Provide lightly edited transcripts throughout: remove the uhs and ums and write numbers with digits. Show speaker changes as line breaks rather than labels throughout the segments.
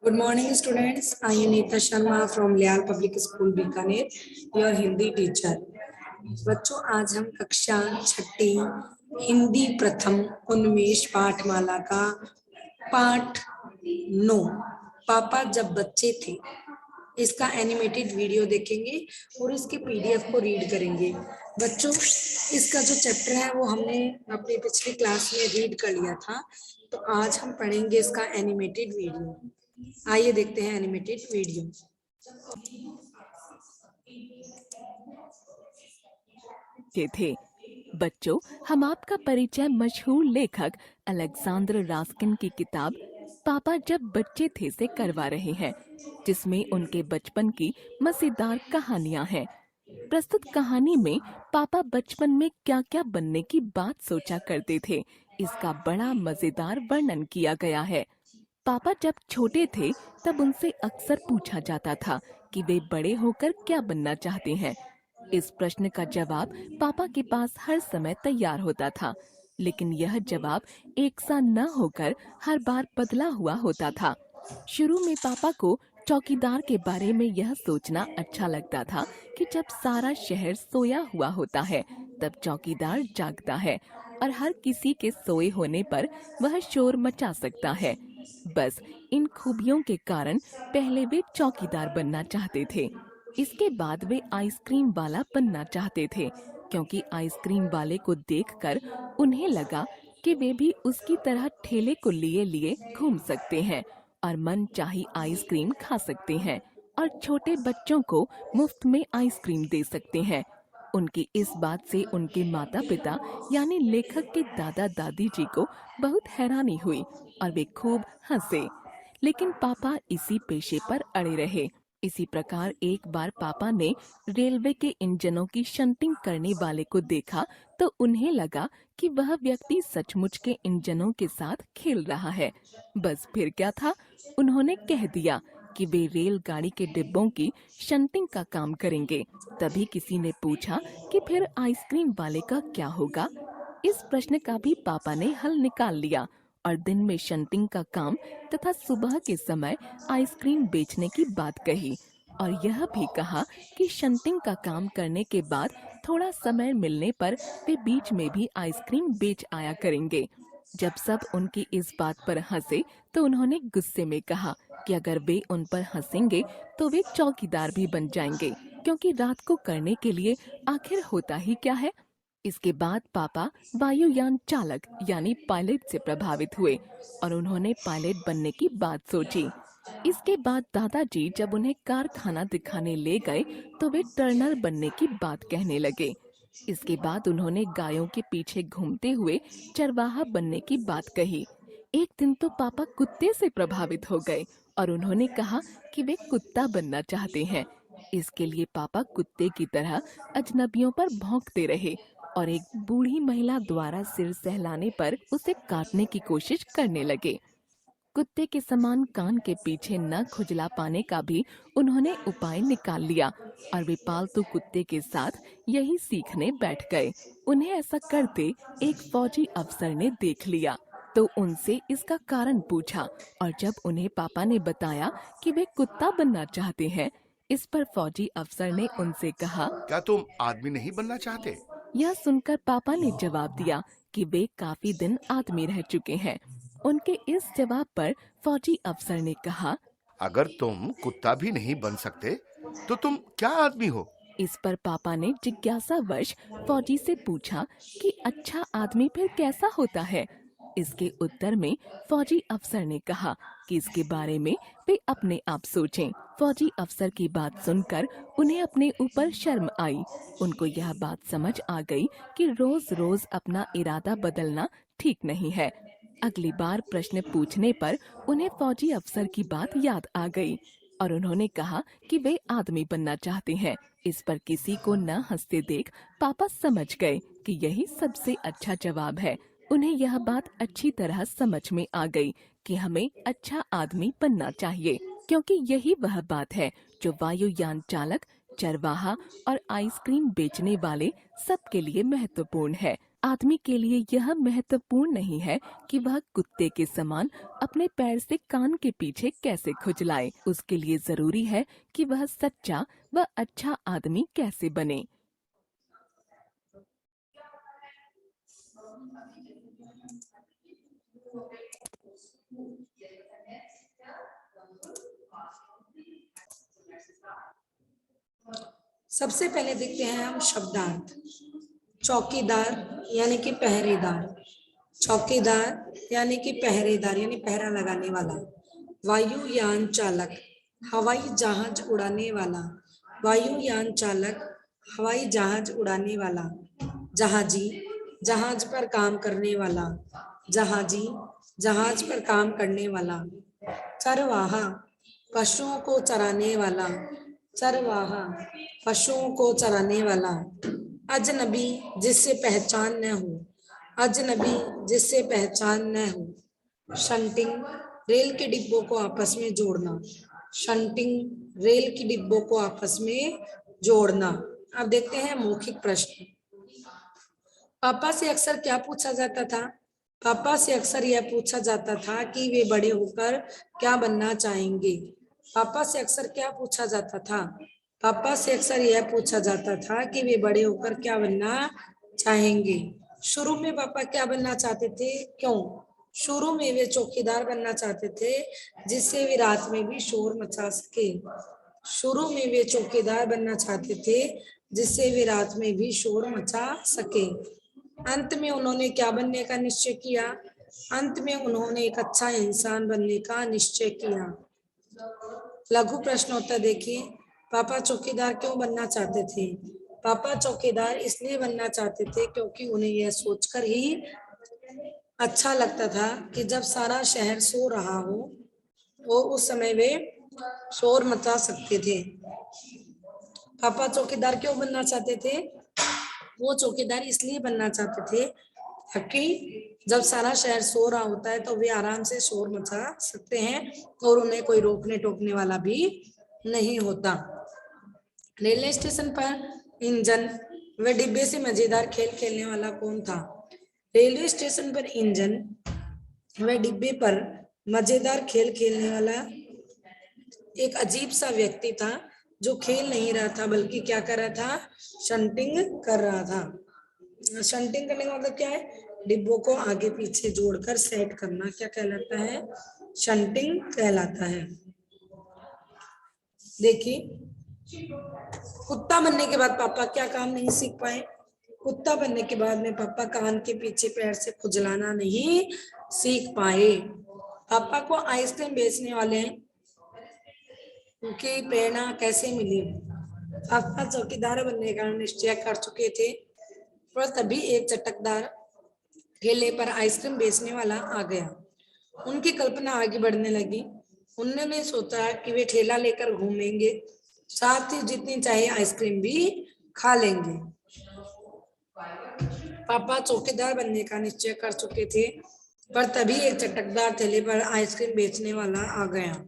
Good morning, students. I am Neeta Sharma from Lyall Public School, Bikaner, your Hindi teacher. बच्चों, आज हम कक्षा छठी हिंदी प्रथम उन्मेष पाठमाला का पाठ 9 पापा जब बच्चे थे इसका एनिमेटेड वीडियो देखेंगे और इसके पीडीएफ को रीड करेंगे। बच्चों, इसका जो चैप्टर है वो हमने अपनी पिछली क्लास में रीड कर लिया था, तो आज हम पढ़ेंगे इसका एनिमेटेड वीडियो। आइए देखते हैं एनिमेटेड वीडियो।
थे बच्चों, हम आपका परिचय मशहूर लेखक अलेक्जेंडर रास्किन की किताब पापा जब बच्चे थे से करवा रहे हैं, जिसमें उनके बचपन की मजेदार कहानियां हैं। प्रस्तुत कहानी में पापा बचपन में क्या क्या बनने की बात सोचा करते थे, इसका बड़ा मजेदार वर्णन किया गया है। पापा जब छोटे थे तब उनसे अक्सर पूछा जाता था कि वे बड़े होकर क्या बनना चाहते हैं। इस प्रश्न का जवाब पापा के पास हर समय तैयार होता था, लेकिन यह जवाब एक सा न होकर हर बार बदला हुआ होता था। शुरू में पापा को चौकीदार के बारे में यह सोचना अच्छा लगता था कि जब सारा शहर सोया हुआ होता है तब चौकीदार जागता है और हर किसी के सोए होने पर वह शोर मचा सकता है। बस इन खूबियों के कारण पहले वे चौकीदार बनना चाहते थे। इसके बाद वे आइसक्रीम वाला बनना चाहते थे, क्योंकि आइसक्रीम वाले को देखकर उन्हें लगा कि वे भी उसकी तरह ठेले को लिए लिए घूम सकते हैं और मन चाही आइसक्रीम खा सकते हैं और छोटे बच्चों को मुफ्त में आइसक्रीम दे सकते हैं। उनकी इस बात से उनके माता पिता यानी लेखक के दादा दादी जी को बहुत हैरानी हुई और वे खूब हंसे, लेकिन पापा इसी पेशे पर अड़े रहे। इसी प्रकार एक बार पापा ने रेलवे के इंजनों की शंटिंग करने वाले को देखा तो उन्हें लगा कि वह व्यक्ति सचमुच के इंजनों के साथ खेल रहा है। बस फिर क्या था, उन्होंने कह दिया कि वे रेलगाड़ी के डिब्बों की शंटिंग का काम करेंगे। तभी किसी ने पूछा कि फिर आइसक्रीम वाले का क्या होगा। इस प्रश्न का भी पापा ने हल निकाल लिया और दिन में शंटिंग का काम तथा सुबह के समय आइसक्रीम बेचने की बात कही और यह भी कहा कि शंटिंग का काम करने के बाद थोड़ा समय मिलने पर वे बीच में भी आइसक्रीम बेच आया करेंगे। जब सब उनकी इस बात पर हंसे तो उन्होंने गुस्से में कहा कि अगर वे उन पर हंसेंगे तो वे चौकीदार भी बन जाएंगे, क्योंकि रात को करने के लिए आखिर होता ही क्या है। इसके बाद पापा वायुयान चालक यानी पायलट से प्रभावित हुए और उन्होंने पायलट बनने की बात सोची। इसके बाद दादाजी जब उन्हें कारखाना दिखाने ले गए तो वे टर्नर बनने की बात कहने लगे। इसके बाद उन्होंने गायों के पीछे घूमते हुए चरवाहा बनने की बात कही। एक दिन तो पापा कुत्ते से प्रभावित हो गए और उन्होंने कहा कि वे कुत्ता बनना चाहते हैं। इसके लिए पापा कुत्ते की तरह अजनबियों पर भौंकते रहे और एक बूढ़ी महिला द्वारा सिर सहलाने पर उसे काटने की कोशिश करने लगे। कुत्ते के समान कान के पीछे न खुजला पाने का भी उन्होंने उपाय निकाल लिया और वे पालतू कुत्ते के साथ यही सीखने बैठ गए। उन्हें ऐसा करते एक फौजी अफसर ने देख लिया तो उनसे इसका कारण पूछा और जब उन्हें पापा ने बताया कि वे कुत्ता बनना चाहते हैं, इस पर फौजी अफसर ने उनसे कहा,
क्या तुम आदमी नहीं बनना चाहते?
यह सुनकर पापा ने जवाब दिया कि वे काफी दिन आदमी रह चुके हैं। उनके इस जवाब पर फौजी अफसर ने कहा,
अगर तुम कुत्ता भी नहीं बन सकते तो तुम क्या आदमी हो?
इस पर पापा ने जिज्ञासावश फौजी से पूछा कि अच्छा आदमी फिर कैसा होता है। इसके उत्तर में फौजी अफसर ने कहा कि इसके बारे में वे अपने आप सोचें। फौजी अफसर की बात सुनकर उन्हें अपने ऊपर शर्म आई। उनको यह बात समझ आ गई कि रोज रोज अपना इरादा बदलना ठीक नहीं है। अगली बार प्रश्न पूछने पर उन्हें फौजी अफसर की बात याद आ गई और उन्होंने कहा कि वे आदमी बनना चाहते हैं। इस पर किसी को न हंसते देख पापा समझ गए कि यही सबसे अच्छा जवाब है। उन्हें यह बात अच्छी तरह समझ में आ गई कि हमें अच्छा आदमी बनना चाहिए, क्योंकि यही वह बात है जो वायुयान चालक, चरवाहा और आइसक्रीम बेचने वाले सबके लिए महत्वपूर्ण है। आदमी के लिए यह महत्वपूर्ण नहीं है कि वह कुत्ते के समान अपने पैर से कान के पीछे कैसे खुजलाए। उसके लिए जरूरी है कि वह सच्चा व अच्छा आदमी कैसे बने।
सबसे पहले देखते हैं हम शब्दार्थ। चौकीदार यानी कि पहरेदार, चौकीदार यानी कि पहरेदार यानी पहरा लगाने वाला। वायुयान चालक, हवाई जहाज उड़ाने वाला। वायुयान चालक, हवाई जहाज उड़ाने वाला। जहाजी, जहाज पर काम करने वाला। जहाजी, जहाज पर काम करने वाला। चरवाहा, पशुओं को चराने वाला। चरवाहा, पशुओं को चराने वाला। अजनबी, जिससे पहचान न हो। अजनबी, जिससे पहचान न हो। शंटिंग, रेल के डिब्बों को आपस में जोड़ना। शंटिंग, रेल के डिब्बों को आपस में जोड़ना। अब देखते हैं मौखिक प्रश्न। पापा से अक्सर क्या पूछा जाता था? पापा से अक्सर यह पूछा जाता था कि वे बड़े होकर क्या बनना चाहेंगे। पापा से अक्सर क्या पूछा जाता था? पापा से अक्सर यह पूछा जाता था कि वे बड़े होकर क्या बनना चाहेंगे। शुरू में पापा क्या बनना चाहते थे? क्यों? शुरू में वे चौकीदार बनना चाहते थे, जिससे वे रात में भी शोर मचा सके। शुरू में वे चौकीदार बनना चाहते थे, जिससे वे रात में भी शोर मचा सके। अंत में उन्होंने क्या बनने का निश्चय किया? अंत में उन्होंने एक अच्छा इंसान बनने का निश्चय किया। लघु प्रश्नोत्तर देखिए। पापा चौकीदार क्यों बनना चाहते थे? पापा चौकीदार इसलिए बनना चाहते थे क्योंकि उन्हें यह सोचकर ही अच्छा लगता था कि जब सारा शहर सो रहा हो, वो उस समय वे शोर मचा सकते थे। पापा चौकीदार क्यों बनना चाहते थे? वो चौकीदार इसलिए बनना चाहते थे ताकि जब सारा शहर सो रहा होता है तो वे आराम से शोर मचा सकते हैं और उन्हें कोई रोकने टोकने वाला भी नहीं होता। रेलवे स्टेशन पर इंजन व डिब्बे से मजेदार खेल खेलने वाला कौन था? रेलवे स्टेशन पर इंजन व डिब्बे पर मजेदार खेल खेलने वाला एक अजीब सा व्यक्ति था, जो खेल नहीं रहा था बल्कि क्या कर रहा था? शंटिंग कर रहा था। शंटिंग करने का मतलब क्या है? डिब्बों को आगे पीछे जोड़कर सेट करना क्या कहलाता है? शंटिंग कहलाता है। देखिए, कुत्ता बनने के बाद पापा क्या काम नहीं सीख पाए? कुत्ता बनने के बाद में पापा कान के पीछे पैर से खुजलाना नहीं सीख पाए। पापा को आइसक्रीम बेचने वाले उनकी प्रेरणा कैसे मिली? पापा चौकीदार बनने का निश्चय कर चुके थे, पर तभी एक चटकदार ठेले पर आइसक्रीम बेचने वाला आ गया। उनकी कल्पना आगे बढ़ने लगी। उन्होंने सोचा कि वे ठेला लेकर घूमेंगे, साथ ही जितनी चाहे आइसक्रीम भी खा लेंगे। पापा चौकीदार बनने का निश्चय कर चुके थे, पर तभी एक चटकदार ठेले पर आइसक्रीम बेचने वाला आ गया।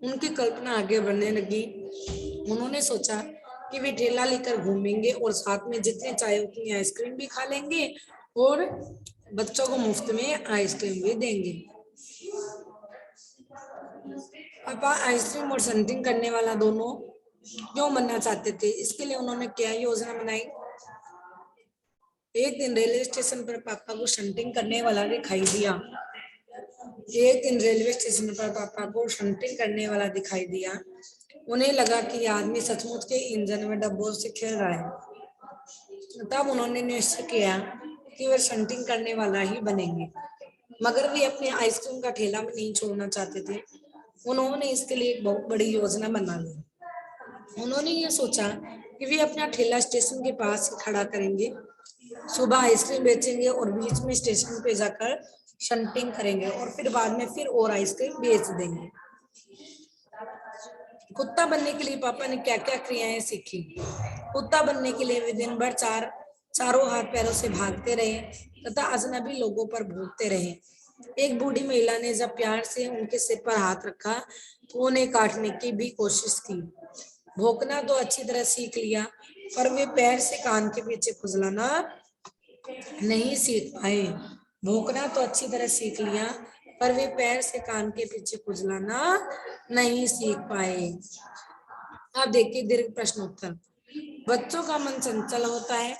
उनकी कल्पना आगे बढ़ने लगी। उन्होंने सोचा कि वे ठेला लेकर घूमेंगे और साथ में जितने चाहे उतनी आइसक्रीम भी खा लेंगे और बच्चों को मुफ्त में आइसक्रीम भी देंगे। पापा आइसक्रीम और शंटिंग करने वाला दोनों क्यों बनना चाहते थे? इसके लिए उन्होंने क्या योजना बनाई? एक दिन रेलवे स्टेशन पर पापा को शंटिंग करने वाला दिखाई दिया। एक दिन रेलवे स्टेशन पर पापा को शंटिंग करने वाला दिखाई दिया। उन्हें लगा कि यह आदमी सचमुच के इंजन में डब्बों से खेल रहा है। तब उन्होंने निश्चय किया कि वे शंटिंग करने वाला ही बनेंगे, मगर वे अपने आइसक्रीम का ठेला में नहीं छोड़ना चाहते थे। उन्होंने इसके लिए एक बहुत बड़ी योजना बना ली। उन्होंने ये सोचा कि वे अपना ठेला स्टेशन के पास ही खड़ा करेंगे, सुबह आइसक्रीम बेचेंगे और बीच में स्टेशन पे जाकर शंटिंग करेंगे और फिर बाद में फिर और आइसक्रीम बेच देंगे। कुत्ता बनने के लिए पापा ने क्या क्या क्रियाएं सीखी? कुत्ता बनने के लिए वे दिन भर चारों हाथ पैरों से भागते रहे तथा अजनबी लोगों पर भौंकते रहे। एक बूढ़ी महिला ने जब प्यार से उनके सिर पर हाथ रखा तो उन्हें काटने की भी कोशिश की। भौंकना तो अच्छी तरह सीख लिया, पर वे पैर से कान के पीछे खुजलाना नहीं सीख पाए। भौंकना तो अच्छी तरह सीख लिया, पर वे पैर से कान के पीछे खुजलाना नहीं सीख पाए। अब देखिए दीर्घ प्रश्न उत्तर। बच्चों का मन चंचल होता है।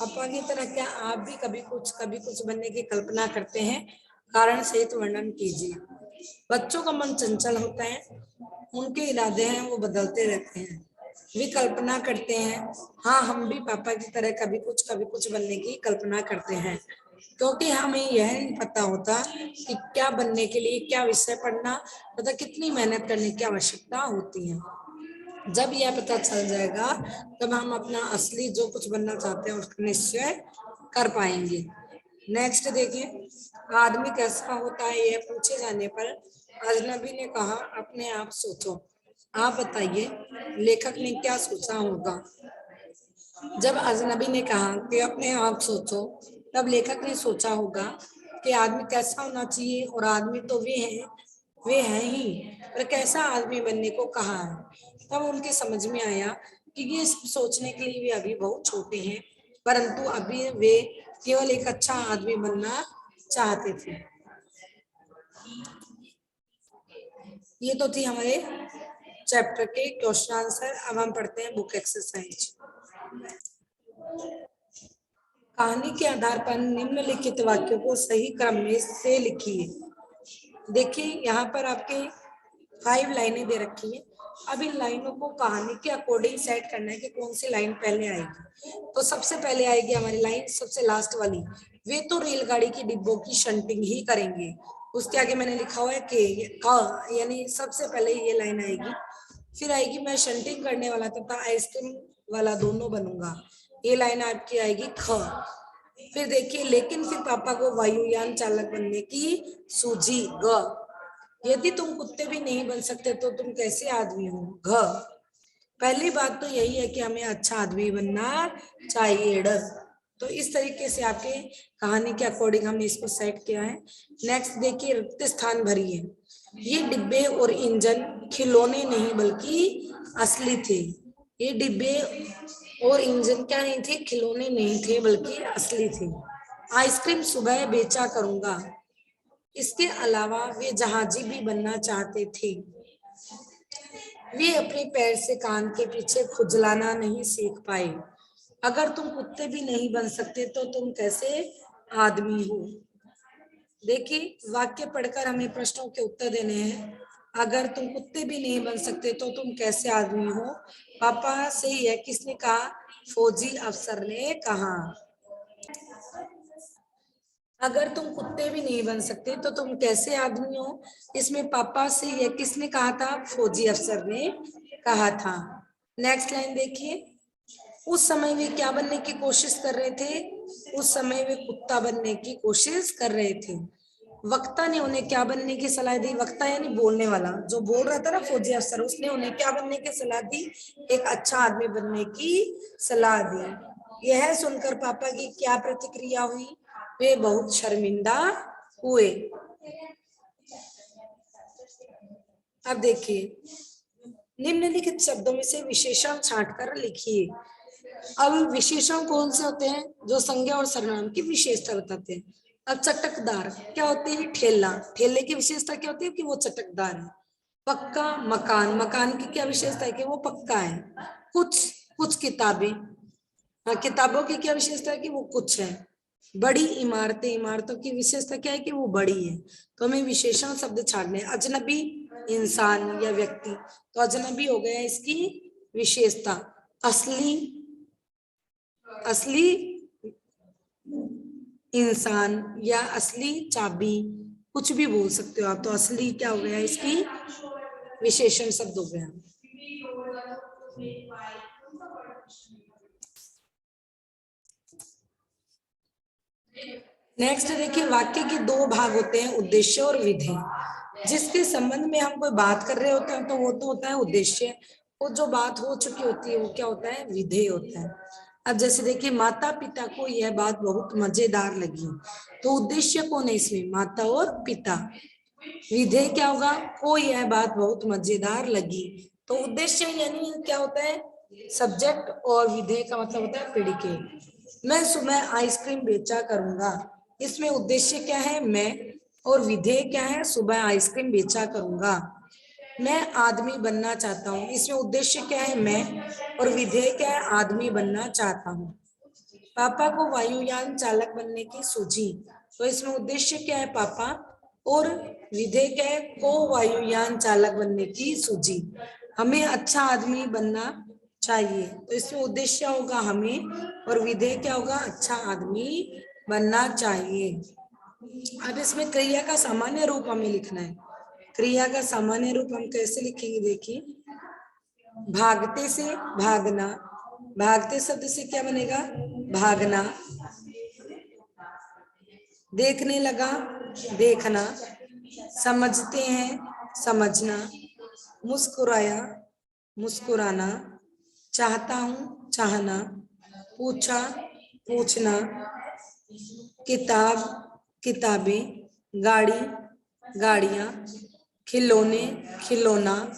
पापा की तरह क्या आप भी कभी कुछ बनने की कल्पना करते हैं? कारण सहित वर्णन कीजिए। बच्चों का मन चंचल होता है, उनके इरादे हैं वो बदलते रहते हैं, वे कल्पना करते हैं। हाँ, हम भी पापा की तरह कभी कुछ बनने की कल्पना करते हैं, क्योंकि हमें यह नहीं पता होता कि क्या बनने के लिए क्या विषय पढ़ना तथा कितनी मेहनत करने की आवश्यकता होती है। जब यह पता चल जाएगा तब हम अपना असली जो कुछ बनना चाहते हैं उसका निश्चय कर पाएंगे। नेक्स्ट देखिए, आदमी कैसा होता है यह पूछे जाने पर अजनबी ने कहा, अपने आप सोचो। आप बताइए लेखक ने क्या सोचा होगा? जब अजनबी ने कहा कि अपने आप सोचो, तब लेखक ने सोचा होगा कि आदमी कैसा होना चाहिए, और आदमी तो वे हैं ही, पर कैसा आदमी बनने को कहा है। तब उनके समझ में आया कि ये सब सोचने के लिए वे अभी बहुत छोटे हैं, परंतु अभी वे केवल एक अच्छा आदमी बनना चाहते थे। ये तो थी हमारे चैप्टर के क्वेश्चन आंसर। अब हम पढ़ते हैं बुक एक्सरसाइज। कहानी के आधार पर निम्नलिखित वाक्यों को सही क्रम में से लिखिए। देखिए यहाँ पर आपके 5 लाइनें दे रखी है। अब इन लाइनों को कहानी के अकॉर्डिंग सेट करना है कि कौन सी लाइन पहले आएगी। तो सबसे पहले आएगी हमारी लाइन सबसे लास्ट वाली, वे तो रेलगाड़ी की डिब्बों की शंटिंग ही करेंगे। उसके आगे मैंने लिखा हुआ है कि यानी सबसे पहले ये लाइन आएगी। फिर आएगी, मैं शंटिंग करने वाला तथा आइसक्रीम वाला दोनों बनूंगा। ये लाइन आपकी आएगी ख। फिर देखिए, लेकिन फिर पापा को वायुयान चालक बनने की सूझी, ग। यदि तुम कुत्ते भी नहीं बन सकते तो तुम कैसे आदमी हो, घ। पहली बात तो यही है कि हमें अच्छा आदमी बनना चाहिए, ड। तो इस तरीके से आपके कहानी के अकॉर्डिंग हमने इसको सेट किया है। नेक्स्ट देखिए, रिक्त स्थान भरिए। ये डिब्बे और इंजन खिलौने नहीं बल्कि असली थे। ये डिब्बे और इंजन क्या नहीं थे, खिलौने नहीं थे बल्कि असली थे। आइसक्रीम सुबह बेचा करूंगा। इसके अलावा वे जहाजी भी बनना चाहते थे। वे अपने पैर से कान के पीछे खुजलाना नहीं सीख पाए। अगर तुम कुत्ते भी नहीं बन सकते तो तुम कैसे आदमी हो। देखिए, वाक्य पढ़कर हमें प्रश्नों के उत्तर देने हैं। अगर तुम कुत्ते भी नहीं बन सकते तो तुम कैसे आदमी हो। पापा से यह किसने कहा? फौजी अफसर ने कहा। अगर तुम कुत्ते भी नहीं बन सकते तो तुम कैसे आदमी हो, इसमें पापा से यह किसने कहा था? फौजी अफसर ने कहा था। नेक्स्ट लाइन देखिए, उस समय वे क्या बनने की कोशिश कर रहे थे? उस समय वे कुत्ता बनने की कोशिश कर रहे थे। वक्ता ने उन्हें क्या बनने की सलाह दी? वक्ता यानी बोलने वाला, जो बोल रहा था ना फौजी अफसर, उसने उन्हें क्या बनने की सलाह दी? एक अच्छा आदमी बनने की सलाह दी। यह सुनकर पापा की क्या प्रतिक्रिया हुई? वे बहुत शर्मिंदा हुए। अब देखिए, निम्नलिखित शब्दों में से विशेषण छांटकर लिखिए। अब विशेषण कौन से होते हैं? जो संज्ञा और सर्वनाम की विशेषता बताते हैं। अब चटकदार क्या होती है? ठेला। ठेले की विशेषता क्या होती है? कि वो चटकदार है। पक्का मकान, मकान की क्या विशेषता है? कि वो पक्का है। कुछ किताबें, हाँ, किताबों की क्या विशेषता है? कि वो कुछ है। बड़ी इमारतें, इमारतों की विशेषता क्या है? कि वो बड़ी है। तो हमें विशेषण शब्द छाड़ने। अजनबी इंसान या व्यक्ति, तो अजनबी हो गया इसकी विशेषता। असली इंसान या असली चाबी, कुछ भी बोल सकते हो आप। तो असली क्या हो गया? इसकी विशेषण शब्द हो गया। नेक्स्ट देखिए, वाक्य के 2 भाग होते हैं, उद्देश्य और विधेय। जिसके संबंध में हम कोई बात कर रहे होते हैं तो वो तो होता है उद्देश्य, और जो बात हो चुकी होती है वो क्या होता है? विधेय होता है। अब जैसे देखिए, माता पिता को यह बात बहुत मजेदार लगी, तो उद्देश्य कौन है इसमें? माता और पिता। विधेय क्या होगा? को यह बात बहुत मजेदार लगी। तो उद्देश्य यानी क्या होता है? सब्जेक्ट, और विधेय का मतलब होता है प्रेडिकेट। मैं सुबह आइसक्रीम बेचा करूंगा। इसमें उद्देश्य क्या है? मैं, और विधेय क्या है? सुबह आइसक्रीम बेचा करूंगा। मैं आदमी बनना चाहता हूँ। इसमें उद्देश्य क्या है? मैं, और विधेय क्या है? आदमी बनना चाहता हूँ। पापा को वायुयान चालक बनने की सूझी, तो इसमें उद्देश्य क्या है? पापा, और विधेय क्या है? को वायुयान चालक बनने की सूझी। हमें अच्छा आदमी बनना चाहिए, तो इसमें उद्देश्य होगा हमें, और विधेय क्या होगा? अच्छा आदमी बनना चाहिए। अब इसमें क्रिया का सामान्य रूप हमें लिखना है। क्रिया का सामान्य रूप हम कैसे लिखेंगे? देखिए, भागते से भागना, भागते शब्द से क्या बनेगा? भागना। देखने लगा, देखना। समझते हैं, समझना। मुस्कुराया, मुस्कुराना। चाहता हूं, चाहना। पूछा, पूछना। किताब, किताबें। गाड़ी, गाड़ियां। खिलौने, खिलौना।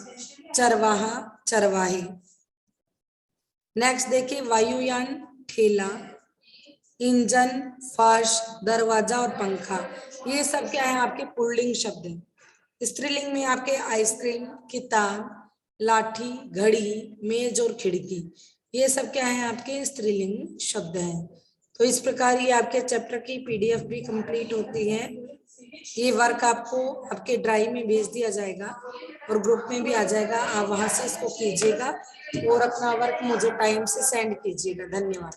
चरवाहा, चरवाहे। नेक्स्ट देखिए, वायुयान, ठेला। इंजन, फर्श, दरवाजा और पंखा। ये सब क्या है? आपके पुल्लिंग शब्द हैं। स्त्रीलिंग में आपके आइसक्रीम, किताब, लाठी, घड़ी, मेज और खिड़की। ये सब क्या है? आपके स्त्रीलिंग शब्द हैं। तो इस प्रकार ये आपके चैप्टर की पीडीएफ भी कंप्लीट होती है। ये वर्क आपको आपके ड्राइव में भेज दिया जाएगा और ग्रुप में भी आ जाएगा। आप वहां से इसको कीजिएगा और अपना वर्क मुझे टाइम से सेंड कीजिएगा। धन्यवाद।